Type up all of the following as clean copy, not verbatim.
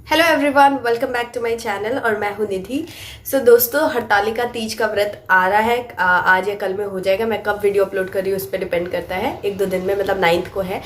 Hello everyone, welcome back to my channel और मैं हूं निधि। दोस्तों, हरतालिका तीज का व्रत आ रहा है। आज या कल में हो जाएगा। मैं कब वीडियो अपलोड कर रही हूँ उस पर डिपेंड करता है। एक दो दिन में, मतलब 9th को है।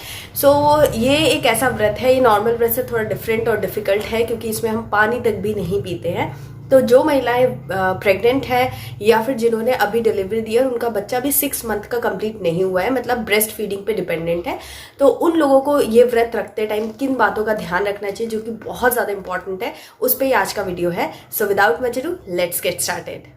ये एक ऐसा व्रत है, ये नॉर्मल व्रत से थोड़ा डिफरेंट और डिफिकल्ट है क्योंकि इसमें हम पानी तक भी नहीं पीते हैं। तो जो महिलाएं प्रेग्नेंट है या फिर जिन्होंने अभी डिलीवरी दी है और उनका बच्चा भी 6 मंथ का कंप्लीट नहीं हुआ है, मतलब ब्रेस्ट फीडिंग पे डिपेंडेंट है, तो उन लोगों को ये व्रत रखते टाइम किन बातों का ध्यान रखना चाहिए जो कि बहुत ज़्यादा इंपॉर्टेंट है, उस पर ही आज का वीडियो है। So without much ado, let's get started.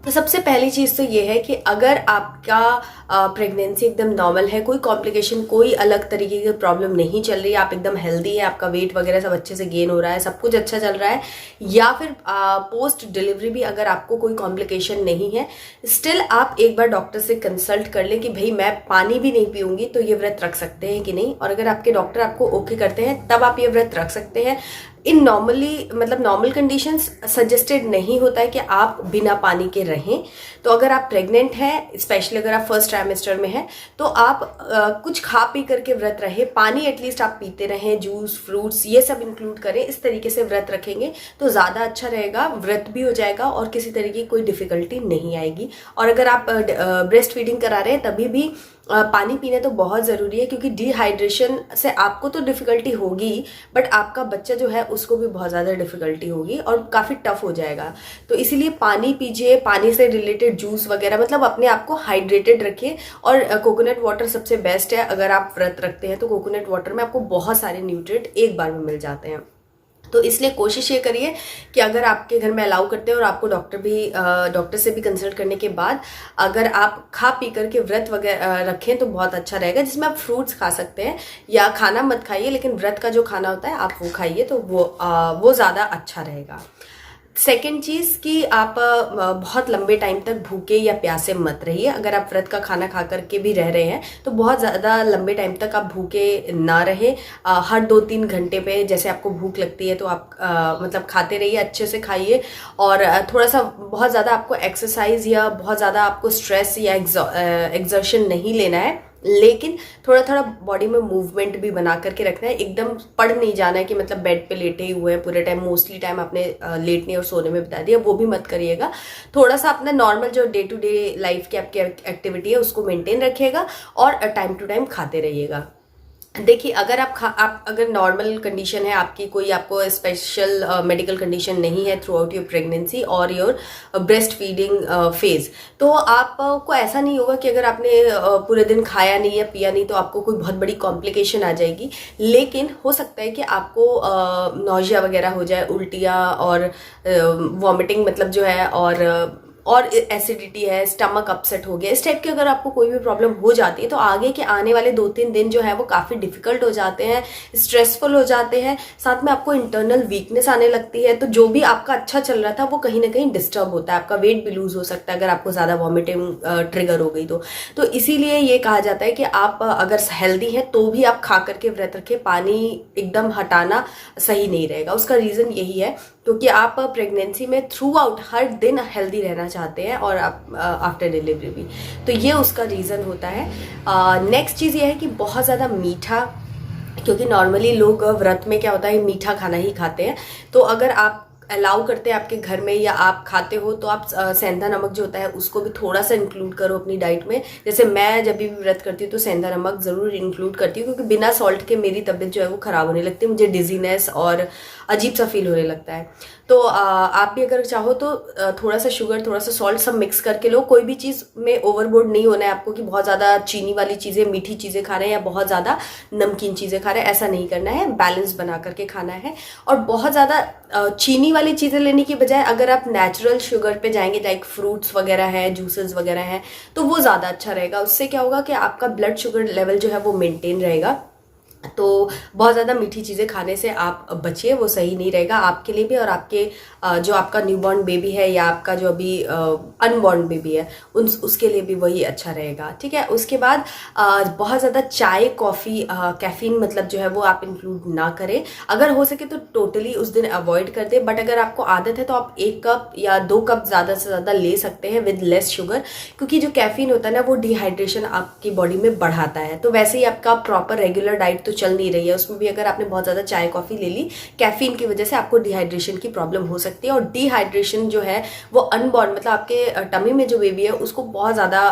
तो सबसे पहली चीज़ तो ये है कि अगर आपका प्रेगनेंसी एकदम नॉर्मल है, कोई कॉम्प्लिकेशन, कोई अलग तरीके की प्रॉब्लम नहीं चल रही है, आप एकदम हेल्दी है, आपका वेट वगैरह सब अच्छे से गेन हो रहा है, सब कुछ अच्छा चल रहा है, या फिर पोस्ट डिलीवरी भी अगर आपको कोई कॉम्प्लिकेशन नहीं है, स्टिल आप एक बार डॉक्टर से कंसल्ट कर लें कि भाई मैं पानी भी नहीं पीऊंगी तो ये व्रत रख सकते हैं कि नहीं। और अगर आपके डॉक्टर आपको ओके करते हैं तब आप ये व्रत रख सकते हैं। इन नॉर्मल कंडीशंस सजेस्टेड नहीं होता है कि आप बिना पानी के रहें। तो अगर आप प्रेग्नेंट हैं, स्पेशली अगर आप फर्स्ट ट्राइमेस्टर में हैं, तो आप कुछ खा पी करके व्रत रहे, पानी एटलीस्ट आप पीते रहें, जूस, फ्रूट्स ये सब इंक्लूड करें। इस तरीके से व्रत रखेंगे तो ज़्यादा अच्छा रहेगा, व्रत भी हो जाएगा और किसी तरीके की कोई डिफिकल्टी नहीं आएगी। और अगर आप ब्रेस्ट फीडिंग करा रहे हैं तभी भी पानी पीना तो बहुत ज़रूरी है, क्योंकि डिहाइड्रेशन से आपको तो डिफ़िकल्टी होगी, बट आपका बच्चा जो है उसको भी बहुत ज़्यादा डिफ़िकल्टी होगी और काफ़ी टफ हो जाएगा। तो इसीलिए पानी पीजिए, पानी से रिलेटेड जूस वगैरह, मतलब अपने आप को हाइड्रेटेड रखिए। और कोकोनट वाटर सबसे बेस्ट है। अगर आप व्रत रखते हैं तो कोकोनट वाटर में आपको बहुत सारे न्यूट्रिएंट एक बार में मिल जाते हैं। तो इसलिए कोशिश ये करिए कि अगर आपके घर में अलाउ करते हैं और आपको डॉक्टर से भी कंसल्ट करने के बाद अगर आप खा पी करके व्रत वगैरह रखें तो बहुत अच्छा रहेगा, जिसमें आप फ्रूट्स खा सकते हैं, या खाना मत खाइए लेकिन व्रत का जो खाना होता है आप वो खाइए, तो वो ज़्यादा अच्छा रहेगा। सेकेंड चीज़ कि आप बहुत लंबे टाइम तक भूखे या प्यासे मत रहिए। अगर आप व्रत का खाना खा करके भी रह रहे हैं तो बहुत ज़्यादा लंबे टाइम तक आप भूखे ना रहे। हर 2-3 घंटे पे जैसे आपको भूख लगती है तो आप मतलब खाते रहिए, अच्छे से खाइए। और थोड़ा सा बहुत ज़्यादा आपको एक्सरसाइज या बहुत ज़्यादा आपको स्ट्रेस या एग्जर्शन नहीं लेना है, लेकिन थोड़ा थोड़ा बॉडी में मूवमेंट भी बना करके रखना है। एकदम पड़ नहीं जाना है कि मतलब बेड पे लेटे ही हुए हैं पूरे टाइम, मोस्टली टाइम आपने लेटने और सोने में बिता दिया, वो भी मत करिएगा। थोड़ा सा अपना नॉर्मल जो डे टू डे लाइफ की आपकी एक्टिविटी है उसको मेंटेन रखिएगा और टाइम टू टाइम खाते रहिएगा। देखिए, अगर आप अगर नॉर्मल कंडीशन है आपकी, कोई आपको स्पेशल मेडिकल कंडीशन नहीं है थ्रू आउट योर प्रेगनेंसी और योर ब्रेस्ट फीडिंग फेज, तो आपको ऐसा नहीं होगा कि अगर आपने पूरे दिन खाया नहीं या पिया नहीं तो आपको कोई बहुत बड़ी कॉम्प्लिकेशन आ जाएगी। लेकिन हो सकता है कि आपको नौजिया वगैरह हो जाए, उल्टियाँ और वॉमिटिंग मतलब जो है, और एसिडिटी है, स्टमक अपसेट हो गया, इस टाइप की अगर आपको कोई भी प्रॉब्लम हो जाती है तो आगे के आने वाले 2-3 दिन जो है वो काफ़ी डिफिकल्ट हो जाते हैं, स्ट्रेसफुल हो जाते हैं, साथ में आपको इंटरनल वीकनेस आने लगती है। तो जो भी आपका अच्छा चल रहा था वो कहीं ना कहीं डिस्टर्ब होता है, आपका वेट भी लूज हो सकता है अगर आपको ज़्यादा वॉमिटिंग ट्रिगर हो गई तो इसीलिए ये कहा जाता है कि आप अगर हेल्दी हैं तो भी आप खा करके व्रत रखें। पानी एकदम हटाना सही नहीं रहेगा। उसका रीज़न यही है क्योंकि आप प्रेगनेंसी में थ्रू आउट हर दिन हेल्दी रहना चाहते हैं और आप आफ्टर डिलीवरी भी, तो ये उसका रीज़न होता है। नेक्स्ट चीज़ ये है कि बहुत ज़्यादा मीठा, क्योंकि नॉर्मली लोग व्रत में क्या होता है मीठा खाना ही खाते हैं, तो अगर आप अलाउ करते हैं आपके घर में या आप खाते हो तो आप सेंधा नमक जो होता है उसको भी थोड़ा सा इंक्लूड करो अपनी डाइट में। जैसे मैं जब भी व्रत करती हूँ तो सेंधा नमक ज़रूर इंक्लूड करती हूँ, क्योंकि बिना सॉल्ट के मेरी तबीयत जो है वो ख़राब होने लगती है, मुझे डिजीनेस और अजीब सा फील होने लगता है। तो आप भी अगर चाहो तो थोड़ा सा शुगर, थोड़ा सा सॉल्ट सब मिक्स करके लो। कोई भी चीज़ में ओवरबोर्ड नहीं होना है आपको कि बहुत ज़्यादा चीनी वाली चीज़ें, मीठी चीज़ें खा रहे हैं या बहुत ज़्यादा नमकीन चीज़ें खा रहे हैं, ऐसा नहीं करना है। बैलेंस बना करके खाना है। और बहुत ज़्यादा चीनी वाली चीज़ें लेने की बजाय अगर आप नेचुरल शुगर पे जाएंगे, लाइक फ्रूट्स वगैरह है, जूसेस वगैरह हैं, तो वो ज़्यादा अच्छा रहेगा। उससे क्या होगा कि आपका ब्लड शुगर लेवल जो है वो मेंटेन रहेगा। तो बहुत ज़्यादा मीठी चीज़ें खाने से आप बचिए, वो सही नहीं रहेगा आपके लिए भी और आपके जो आपका न्यूबॉर्न बेबी है या आपका जो अभी अनबॉर्न बेबी है उसके लिए भी वही अच्छा रहेगा, ठीक है। उसके बाद बहुत ज़्यादा चाय कॉफ़ी कैफीन मतलब जो है वो आप इंक्लूड ना करें, अगर हो सके तो टोटली उस दिन अवॉइड कर दें, बट अगर आपको आदत है तो आप 1 कप या 2 कप ज़्यादा से ज़्यादा ले सकते हैं विद लेस शुगर, क्योंकि जो कैफीन होता है ना वो डिहाइड्रेशन आपकी बॉडी में बढ़ाता है। तो वैसे ही आपका प्रॉपर रेगुलर डाइट तो चल नहीं रही है, उसमें भी अगर आपने बहुत ज़्यादा चाय कॉफ़ी ले ली कैफीन की वजह से आपको डिहाइड्रेशन की प्रॉब्लम हो सकती है। और डिहाइड्रेशन जो है वो अनबॉर्न मतलब आपके टमी में जो बेबी है उसको बहुत ज़्यादा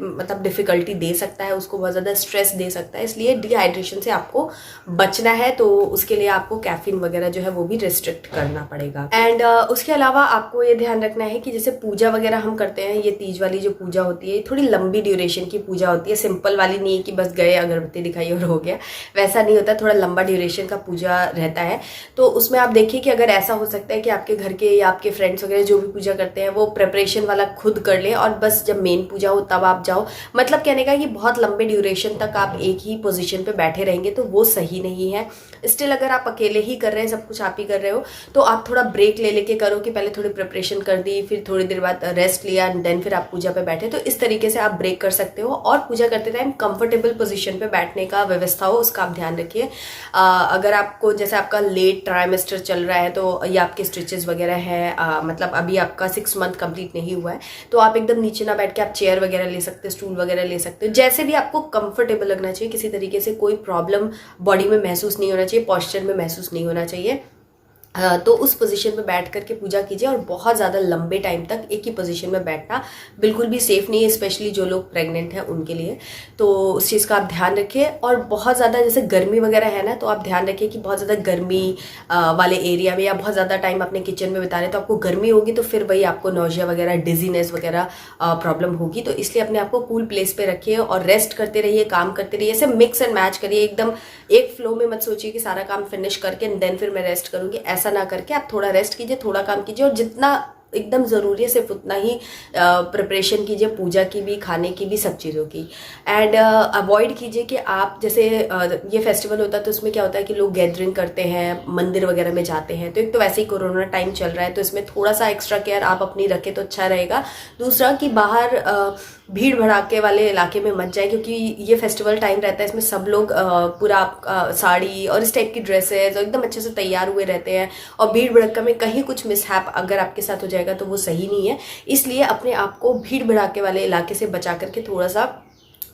मतलब डिफिकल्टी दे सकता है, उसको बहुत ज़्यादा स्ट्रेस दे सकता है, इसलिए डिहाइड्रेशन से आपको बचना है। तो उसके लिए आपको कैफीन वगैरह जो है वो भी रिस्ट्रिक्ट करना पड़ेगा। एंड उसके अलावा आपको ये ध्यान रखना है कि जैसे पूजा वगैरह हम करते हैं, ये तीज वाली जो पूजा होती है थोड़ी लंबी ड्यूरेशन की पूजा होती है, सिंपल वाली नहीं है कि बस गए अगरबत्ती दिखाई और हो गया, वैसा नहीं होता, थोड़ा लंबा ड्यूरेशन का पूजा रहता है। तो उसमें आप देखिए कि अगर ऐसा हो सकता है कि आपके घर के या आपके फ्रेंड्स वगैरह जो भी पूजा करते हैं वो प्रिपरेशन वाला खुद कर ले और बस जब मेन पूजा हो तब आप जाओ, मतलब कहने का कि बहुत लंबे ड्यूरेशन तक आप एक ही पोजीशन पे बैठे रहेंगे तो वो सही नहीं है। स्टिल अगर आप अकेले ही कर रहे हैं, सब कुछ आप ही कर रहे हो, तो आप थोड़ा ब्रेक ले लेके करो कि पहले थोड़ी प्रिपरेशन कर दी, फिर थोड़ी देर बाद रेस्ट लिया एंड देन फिर आप पूजा पे बैठे। तो इस तरीके से आप ब्रेक कर सकते हो और पूजा करते टाइम कंफर्टेबल पोजीशन पे बैठने का व्यवस्था हो उसका आप ध्यान रखिए। अगर आपको जैसे आपका लेट ट्राइमेस्टर चल रहा है तो या आपके स्टिचेस वगैरह है, मतलब अभी आपका 6 मंथ कंप्लीट नहीं हुआ है, तो आप एकदम नीचे ना बैठ के आप चेयर वगैरह ले सकते हो, स्टूल वगैरह ले सकते हो, जैसे भी आपको कंफर्टेबल लगना चाहिए। किसी तरीके से कोई प्रॉब्लम बॉडी में महसूस नहीं होना चाहिए, पॉस्चर में महसूस नहीं होना चाहिए। तो उस पोजीशन में बैठ करके पूजा कीजिए। और बहुत ज़्यादा लंबे टाइम तक एक ही पोजीशन में बैठना बिल्कुल भी सेफ़ नहीं है, स्पेशली जो लोग प्रेग्नेंट हैं उनके लिए। तो उस चीज़ का आप ध्यान रखिए। और बहुत ज़्यादा जैसे गर्मी वगैरह है ना, तो आप ध्यान रखिए कि बहुत ज़्यादा गर्मी वाले एरिया में या बहुत ज़्यादा टाइम अपने किचन में बिता रहे तो आपको गर्मी होगी, तो फिर वही आपको नौजिया वगैरह, डिजीनेस वगैरह प्रॉब्लम होगी। तो इसलिए अपने आप को कूल प्लेस पे रखिए और रेस्ट करते रहिए, काम करते रहिए, ऐसे मिक्स एंड मैच करिए। एकदम एक फ्लो में मत सोचिए कि सारा काम फिनिश करके देन फिर मैं रेस्ट करूँगी, ऐसा ना करके आप थोड़ा रेस्ट कीजिए, थोड़ा काम कीजिए और जितना एकदम ज़रूरी है सिर्फ उतना ही प्रिपरेशन कीजिए, पूजा की भी, खाने की भी, सब चीज़ों की। एंड अवॉइड कीजिए कि आप जैसे ये फेस्टिवल होता है तो उसमें क्या होता है कि लोग गैदरिंग करते हैं, मंदिर वगैरह में जाते हैं, तो एक तो वैसे ही कोरोना टाइम चल रहा है तो इसमें थोड़ा सा एक्स्ट्रा केयर आप अपनी रखें तो अच्छा रहेगा। दूसरा कि बाहर भीड़ भड़ाके वाले इलाके में मत जाए, क्योंकि ये फेस्टिवल टाइम रहता है, इसमें सब लोग पूरा साड़ी और इस टाइप की ड्रेसेस और एकदम अच्छे से तैयार हुए रहते हैं, और भीड़ भड़का में कहीं कुछ मिसहैप अगर आपके साथ हो जाएगा तो वो सही नहीं है। इसलिए अपने आप को भीड़ भड़ाके वाले इलाके से बचा करके थोड़ा सा,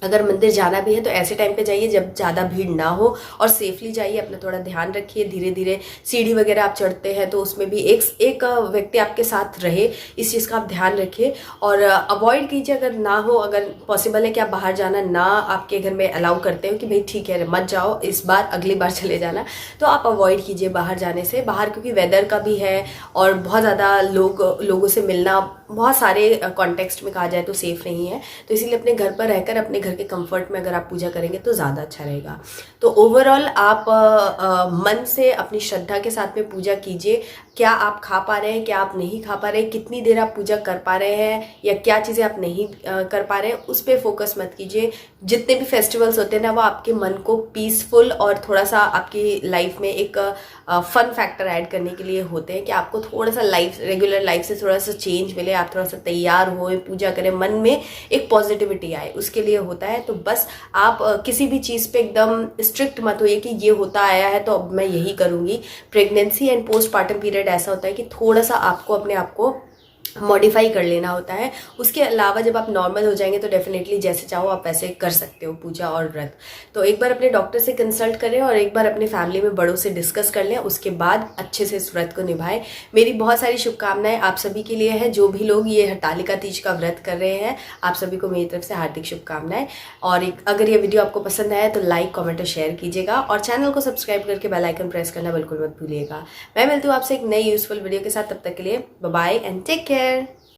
अगर मंदिर जाना भी है तो ऐसे टाइम पे जाइए जब ज़्यादा भीड़ ना हो और सेफली जाइए। अपना थोड़ा ध्यान रखिए, धीरे धीरे सीढ़ी वगैरह आप चढ़ते हैं तो उसमें भी एक व्यक्ति आपके साथ रहे, इस चीज़ का आप ध्यान रखिए। और अवॉइड कीजिए अगर ना हो, अगर पॉसिबल है कि आप बाहर जाना ना आपके घर में अलाउ करते हो कि भाई ठीक है मत जाओ इस बार, अगली बार चले जाना, तो आप अवॉइड कीजिए बाहर जाने से। बाहर क्योंकि वेदर का भी है और बहुत ज़्यादा लोगों से मिलना बहुत सारे कॉन्टेक्स्ट में कहा जाए तो सेफ नहीं है, तो इसीलिए अपने घर पर रहकर अपने घर के कंफर्ट में अगर आप पूजा करेंगे तो ज़्यादा अच्छा रहेगा। तो ओवरऑल आप मन से अपनी श्रद्धा के साथ में पूजा कीजिए। क्या आप खा पा रहे हैं, क्या आप नहीं खा पा रहे हैं, कितनी देर आप पूजा कर पा रहे हैं या क्या चीज़ें आप नहीं कर पा रहे हैं, उस पर फोकस मत कीजिए। जितने भी फेस्टिवल्स होते हैं ना वो आपके मन को पीसफुल और थोड़ा सा आपकी लाइफ में एक फन फैक्टर ऐड करने के लिए होते हैं कि आपको थोड़ा सा रेगुलर लाइफ से थोड़ा सा चेंज मिले, आप थोड़ा सा तैयार हो, पूजा करें, मन में एक पॉजिटिविटी आए, उसके लिए होता है। तो बस आप किसी भी चीज़ पे एकदम स्ट्रिक्ट मत होइए कि ये होता आया है तो अब मैं यही करूँगी। प्रेगनेंसी एंड पोस्टपार्टम पीरियड ऐसा होता है कि थोड़ा सा आपको अपने आप को मॉडिफाई कर लेना होता है। उसके अलावा जब आप नॉर्मल हो जाएंगे तो डेफिनेटली जैसे चाहो आप वैसे कर सकते हो पूजा और व्रत। तो एक बार अपने डॉक्टर से कंसल्ट करें और एक बार अपने फैमिली में बड़ों से डिस्कस कर लें, उसके बाद अच्छे से इस व्रत को निभाएं। मेरी बहुत सारी शुभकामनाएं आप सभी के लिए है, जो भी लोग ये हरतालिका तीज का व्रत कर रहे हैं, आप सभी को मेरी तरफ से हार्दिक शुभकामनाएं। और अगर ये वीडियो आपको पसंद आया तो लाइक, कमेंट और शेयर कीजिएगा और चैनल को सब्सक्राइब करके बेल आइकन प्रेस करना बिल्कुल मत भूलिएगा। मैं मिलती हूँ आपसे एक नई यूजफुल वीडियो के साथ, तब तक के लिए bye bye and take care.